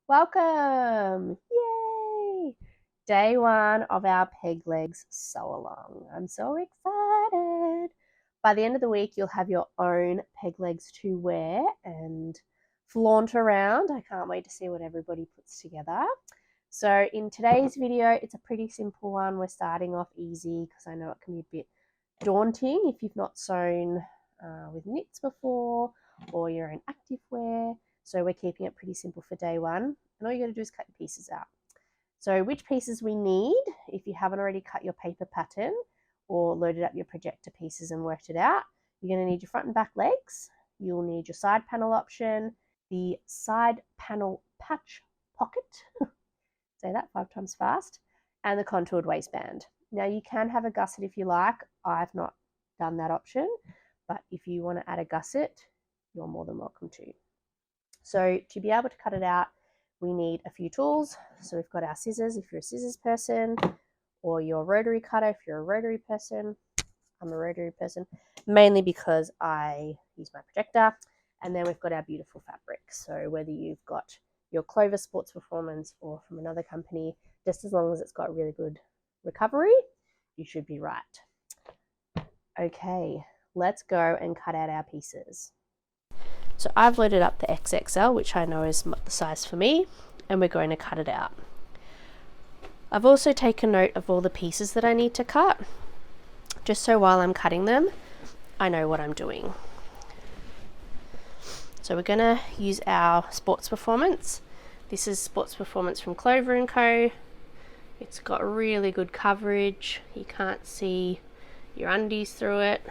Welcome! Yay! Day one of our peg legs sew along. I'm so excited. By the end of the week, you'll have your own peg legs to wear and flaunt around. I can't wait to see what everybody puts together. So in today's video, it's a pretty simple one. We're starting off easy because I know it can be a bit daunting if you've not sewn with knits before or you're in active wear. So we're keeping it pretty simple for day one. And all you got to do is cut your pieces out. So which pieces we need, if you haven't already cut your paper pattern or loaded up your projector pieces and worked it out, you're going to need your front and back legs. You'll need your side panel option, the side panel patch pocket, say that 5 times fast, and the contoured waistband. Now you can have a gusset if you like. I've not done that option, but if you want to add a gusset, you're more than welcome to. So to be able to cut it out, we need a few tools. So we've got our scissors if you're a scissors person, or your rotary cutter if you're a rotary person. I'm a rotary person, mainly because I use my projector. And then we've got our beautiful fabric. So whether you've got your Clover Sports Performance or from another company, just as long as it's got really good recovery, you should be right. Okay, let's go and cut out our pieces. So I've loaded up the XXL, which I know is the size for me, and we're going to cut it out. I've also taken note of all the pieces that I need to cut, just so while I'm cutting them, I know what I'm doing. So we're going to use our Sports Performance. This is Sports Performance from Clover & Co. It's got really good coverage. You can't see your undies through it.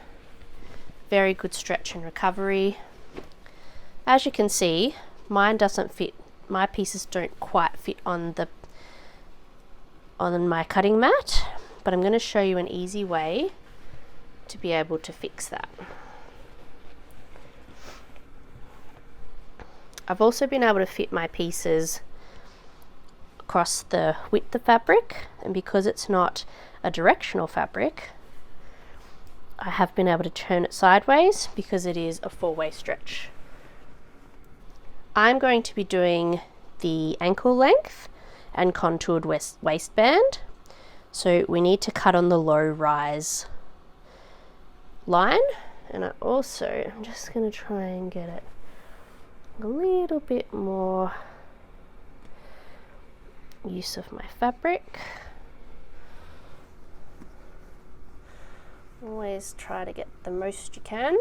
Very good stretch and recovery. As you can see, mine doesn't fit. My pieces don't quite fit on my cutting mat, but I'm going to show you an easy way to be able to fix that. I've also been able to fit my pieces across the width of fabric, and because it's not a directional fabric, I have been able to turn it sideways because it is a 4-way stretch. I'm going to be doing the ankle length and contoured waistband. So we need to cut on the low rise line. And I'm just going to try and get it a little bit more use of my fabric. Always try to get the most you can.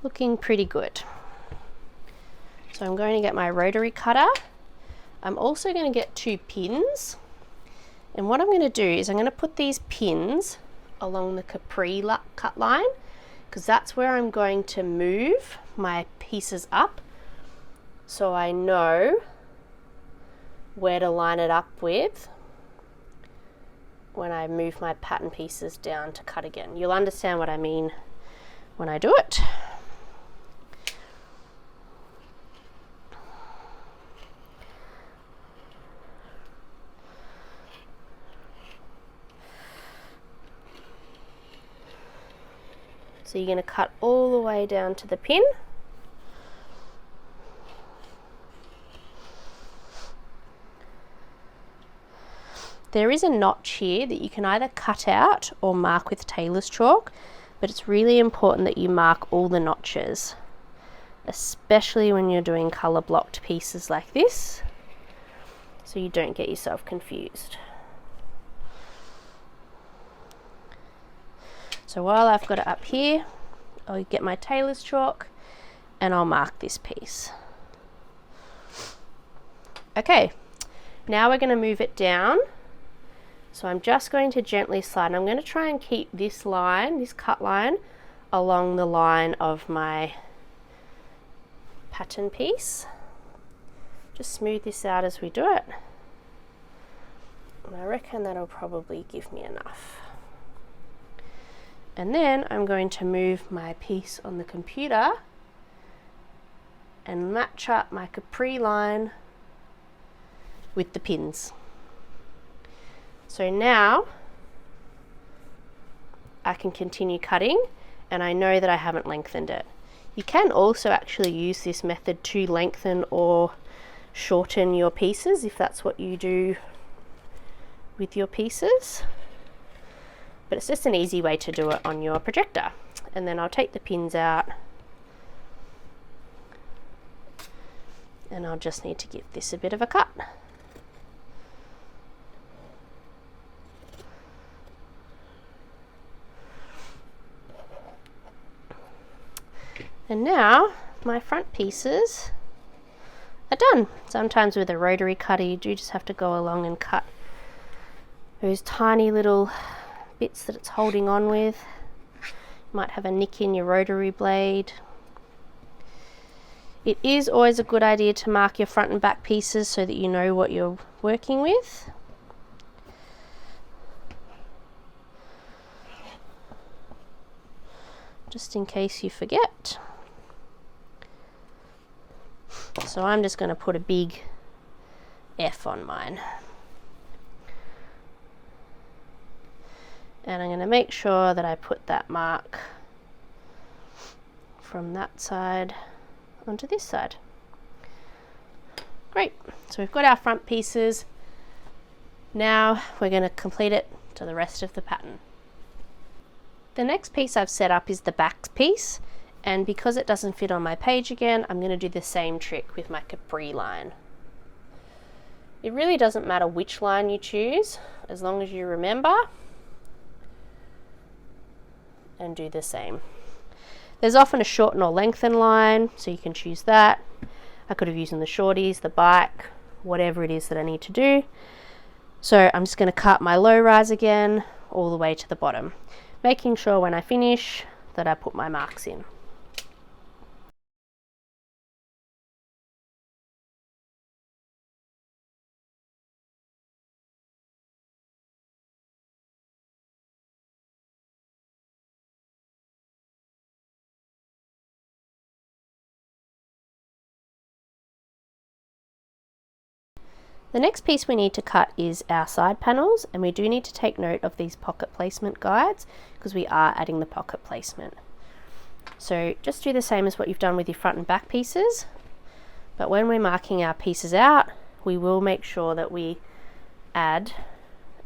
Looking pretty good. So I'm going to get my rotary cutter. I'm also going to get 2 pins. And what I'm going to do is I'm going to put these pins along the capri cut line, because that's where I'm going to move my pieces up, so I know where to line it up with when I move my pattern pieces down to cut again. You'll understand what I mean when I do it. So you're going to cut all the way down to the pin. There is a notch here that you can either cut out or mark with tailor's chalk, but it's really important that you mark all the notches, especially when you're doing colour blocked pieces like this, so you don't get yourself confused. So while I've got it up here, I'll get my tailor's chalk and I'll mark this piece. Okay, now we're going to move it down. So I'm just going to gently slide, and I'm going to try and keep this line, this cut line, along the line of my pattern piece. Just smooth this out as we do it. And I reckon that'll probably give me enough. And then I'm going to move my piece on the computer and match up my capri line with the pins. So now I can continue cutting and I know that I haven't lengthened it. You can also actually use this method to lengthen or shorten your pieces if that's what you do with your pieces, but it's just an easy way to do it on your projector. And then I'll take the pins out and I'll just need to give this a bit of a cut. And now my front pieces are done. Sometimes with a rotary cutter you do just have to go along and cut those tiny little bits that it's holding on with. You might have a nick in your rotary blade. It is always a good idea to mark your front and back pieces so that you know what you're working with. Just in case you forget. So I'm just going to put a big F on mine. And I'm going to make sure that I put that mark from that side onto this side. Great, so we've got our front pieces. Now we're going to complete it to the rest of the pattern. The next piece I've set up is the back piece, and because it doesn't fit on my page again, I'm going to do the same trick with my capri line. It really doesn't matter which line you choose, as long as you remember and do the same. There's often a shorten or lengthen line, so you can choose that. I could have used the shorties, the bike, whatever it is that I need to do. So I'm just going to cut my low rise again all the way to the bottom, making sure when I finish that I put my marks in. The next piece we need to cut is our side panels, and we do need to take note of these pocket placement guides because we are adding the pocket placement. So just do the same as what you've done with your front and back pieces, but when we're marking our pieces out, we will make sure that we add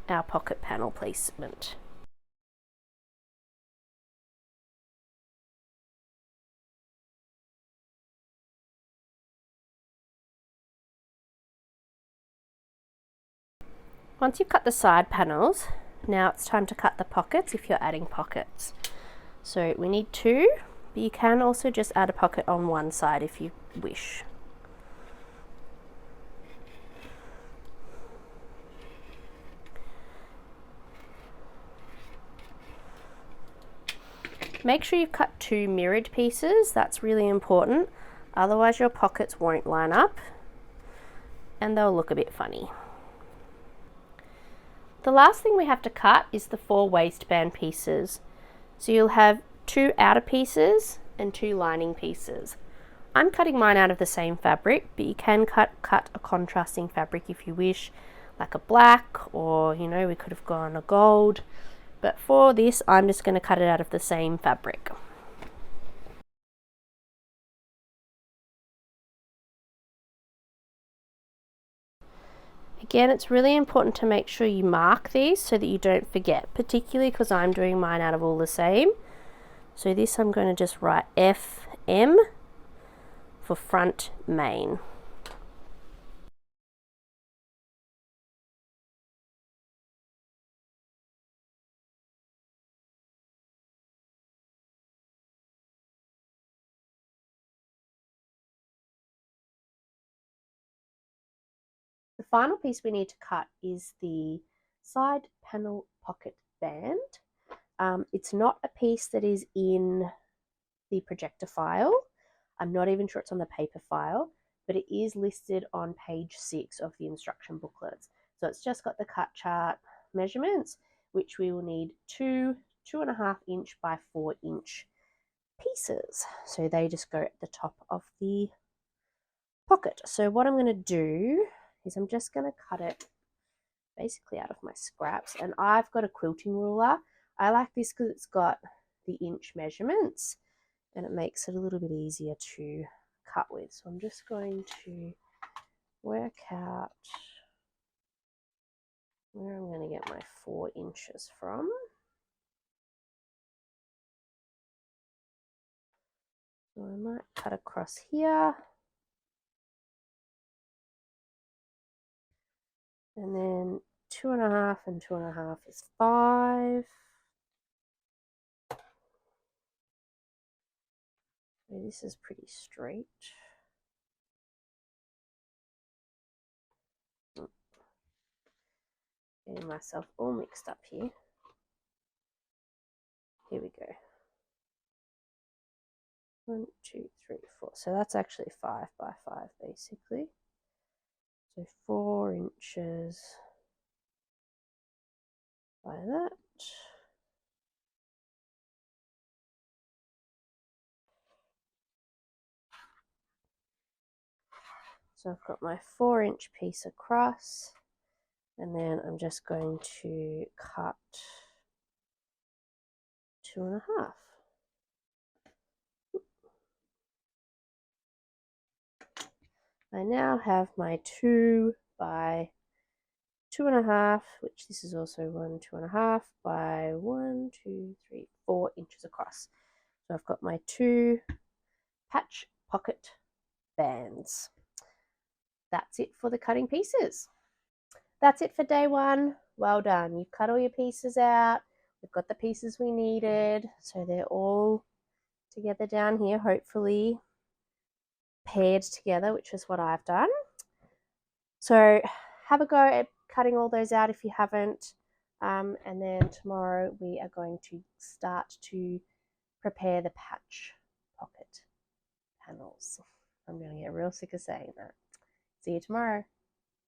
our pocket panel placement. Once you've cut the side panels, now it's time to cut the pockets if you're adding pockets. So we need two, but you can also just add a pocket on one side if you wish. Make sure you've cut two mirrored pieces, that's really important, otherwise your pockets won't line up and they'll look a bit funny. The last thing we have to cut is the 4 waistband pieces. So you'll have 2 outer pieces and 2 lining pieces. I'm cutting mine out of the same fabric, but you can cut a contrasting fabric if you wish, like a black, or you know, we could have gone a gold. But for this, I'm just going to cut it out of the same fabric. Again, it's really important to make sure you mark these so that you don't forget, particularly because I'm doing mine out of all the same. So this I'm going to just write FM for front main. The final piece we need to cut is the side panel pocket band. It's not a piece that is in the projector file. I'm not even sure it's on the paper file, but it is listed on page 6 of the instruction booklets. So it's just got the cut chart measurements, which we will need 2.5 inch by 4 inch pieces. So they just go at the top of the pocket. So what I'm going to do is I'm just going to cut it basically out of my scraps, and I've got a quilting ruler. I like this because it's got the inch measurements and it makes it a little bit easier to cut with. So I'm just going to work out where I'm going to get my 4 inches from. So I might cut across here. And then 2.5 and 2.5 is 5. So this is pretty straight. Getting myself all mixed up here. Here we go. 1, 2, 3, 4. So that's actually 5 by 5 basically. So 4 inches by that. So I've got my 4-inch piece across, and then I'm just going to cut 2.5. I now have my 2 by 2.5, which this is also 1, 2.5 by 1, 2, 3, 4 inches across. So I've got my 2 patch pocket bands. That's it for the cutting pieces. That's it for day 1. Well done. You've cut all your pieces out. We've got the pieces we needed. So they're all together down here, hopefully paired together, which is what I've done. So have a go at cutting all those out if you haven't. And then tomorrow we are going to start to prepare the patch pocket panels. I'm going to get real sick of saying that. See you tomorrow.